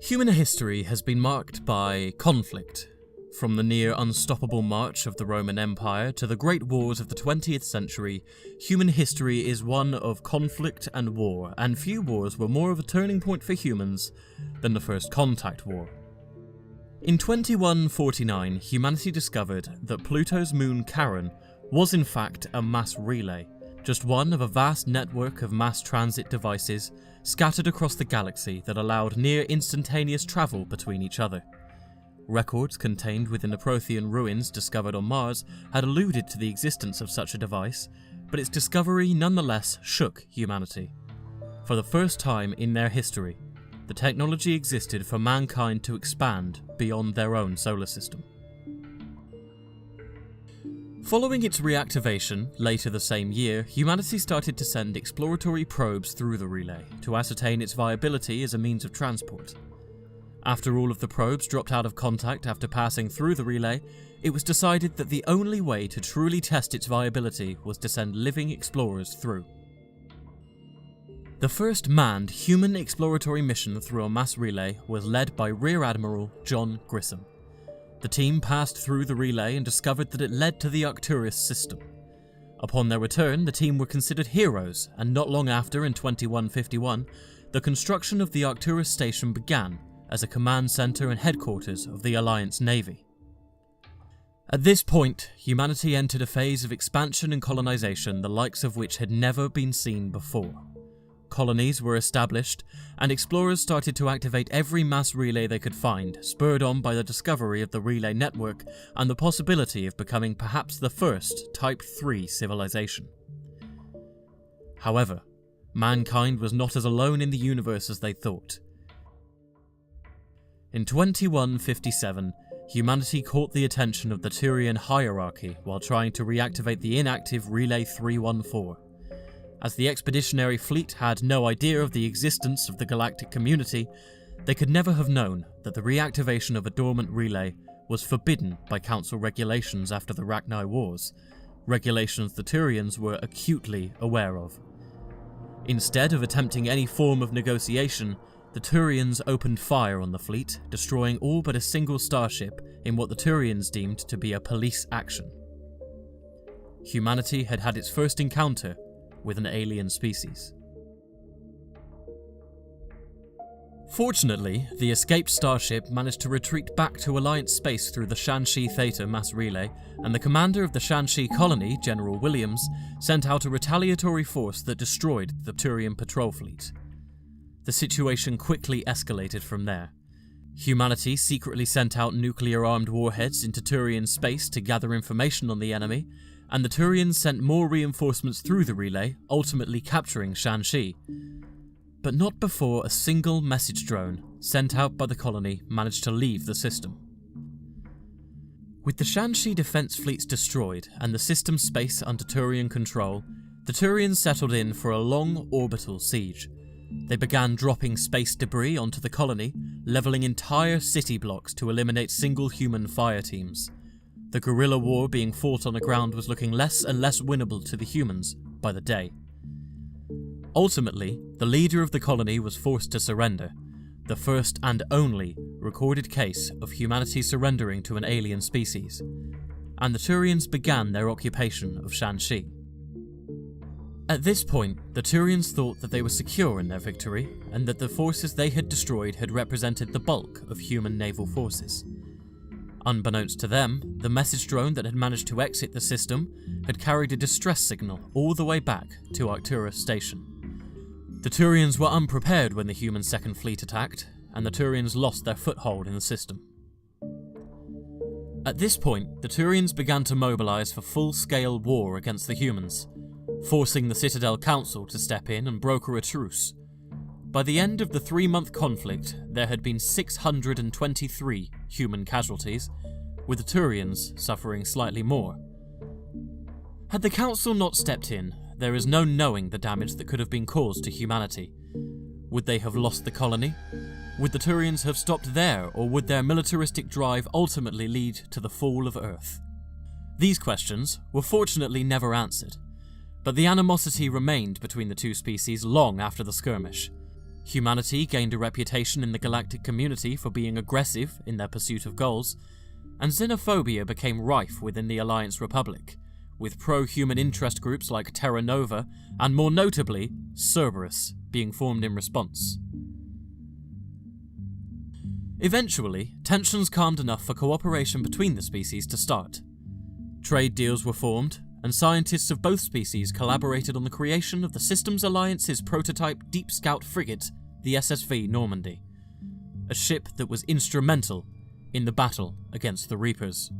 Human history has been marked by conflict. From the near unstoppable march of the Roman Empire to the great wars of the 20th century, human history is one of conflict and war, and few wars were more of a turning point for humans than the First Contact War. In 2149, humanity discovered that Pluto's moon Charon was in fact a mass relay, just one of a vast network of mass transit devices scattered across the galaxy that allowed near instantaneous travel between each other. Records contained within the Prothean ruins discovered on Mars had alluded to the existence of such a device, but its discovery nonetheless shook humanity. For the first time in their history, the technology existed for mankind to expand beyond their own solar system. Following its reactivation later the same year, humanity started to send exploratory probes through the relay to ascertain its viability as a means of transport. After all of the probes dropped out of contact after passing through the relay, it was decided that the only way to truly test its viability was to send living explorers through. The first manned human exploratory mission through a mass relay was led by Rear Admiral John Grissom. The team passed through the relay and discovered that it led to the Arcturus system. Upon their return, the team were considered heroes, and not long after, in 2151, the construction of the Arcturus station began as a command center and headquarters of the Alliance Navy. At this point, humanity entered a phase of expansion and colonization the likes of which had never been seen before. Colonies were established, and explorers started to activate every mass relay they could find, spurred on by the discovery of the relay network and the possibility of becoming perhaps the first Type 3 civilization. However, mankind was not as alone in the universe as they thought. In 2157, humanity caught the attention of the Turian hierarchy while trying to reactivate the inactive Relay 314. As the expeditionary fleet had no idea of the existence of the galactic community, they could never have known that the reactivation of a dormant relay was forbidden by Council regulations after the Rachni Wars, regulations the Turians were acutely aware of. Instead of attempting any form of negotiation, the Turians opened fire on the fleet, destroying all but a single starship in what the Turians deemed to be a police action. Humanity had had its first encounter with an alien species. Fortunately, the escaped starship managed to retreat back to Alliance space through the Shanxi Theta mass relay, and the commander of the Shanxi colony, General Williams, sent out a retaliatory force that destroyed the Turian patrol fleet. The situation quickly escalated from there. Humanity secretly sent out nuclear-armed warheads into Turian space to gather information on the enemy, and the Turians sent more reinforcements through the relay, ultimately capturing Shanxi. But not before a single message drone sent out by the colony managed to leave the system. With the Shanxi defense fleets destroyed and the system space under Turian control, the Turians settled in for a long orbital siege. They began dropping space debris onto the colony, leveling entire city blocks to eliminate single human fire teams. The guerrilla war being fought on the ground was looking less and less winnable to the humans by the day. Ultimately, the leader of the colony was forced to surrender, the first and only recorded case of humanity surrendering to an alien species, and the Turians began their occupation of Shanxi. At this point, the Turians thought that they were secure in their victory, and that the forces they had destroyed had represented the bulk of human naval forces. Unbeknownst to them, the message drone that had managed to exit the system had carried a distress signal all the way back to Arcturus Station. The Turians were unprepared when the human Second Fleet attacked, and the Turians lost their foothold in the system. At this point, the Turians began to mobilize for full-scale war against the humans, forcing the Citadel Council to step in and broker a truce. By the end of the 3-month conflict, there had been 623 human casualties, with the Turians suffering slightly more. Had the Council not stepped in, there is no knowing the damage that could have been caused to humanity. Would they have lost the colony? Would the Turians have stopped there, or would their militaristic drive ultimately lead to the fall of Earth? These questions were fortunately never answered, but the animosity remained between the two species long after the skirmish. Humanity gained a reputation in the galactic community for being aggressive in their pursuit of goals, and xenophobia became rife within the Alliance Republic, with pro-human interest groups like Terra Nova and, more notably, Cerberus being formed in response. Eventually, tensions calmed enough for cooperation between the species to start. Trade deals were formed, and scientists of both species collaborated on the creation of the Systems Alliance's prototype Deep Scout frigate, the SSV Normandy, a ship that was instrumental in the battle against the Reapers.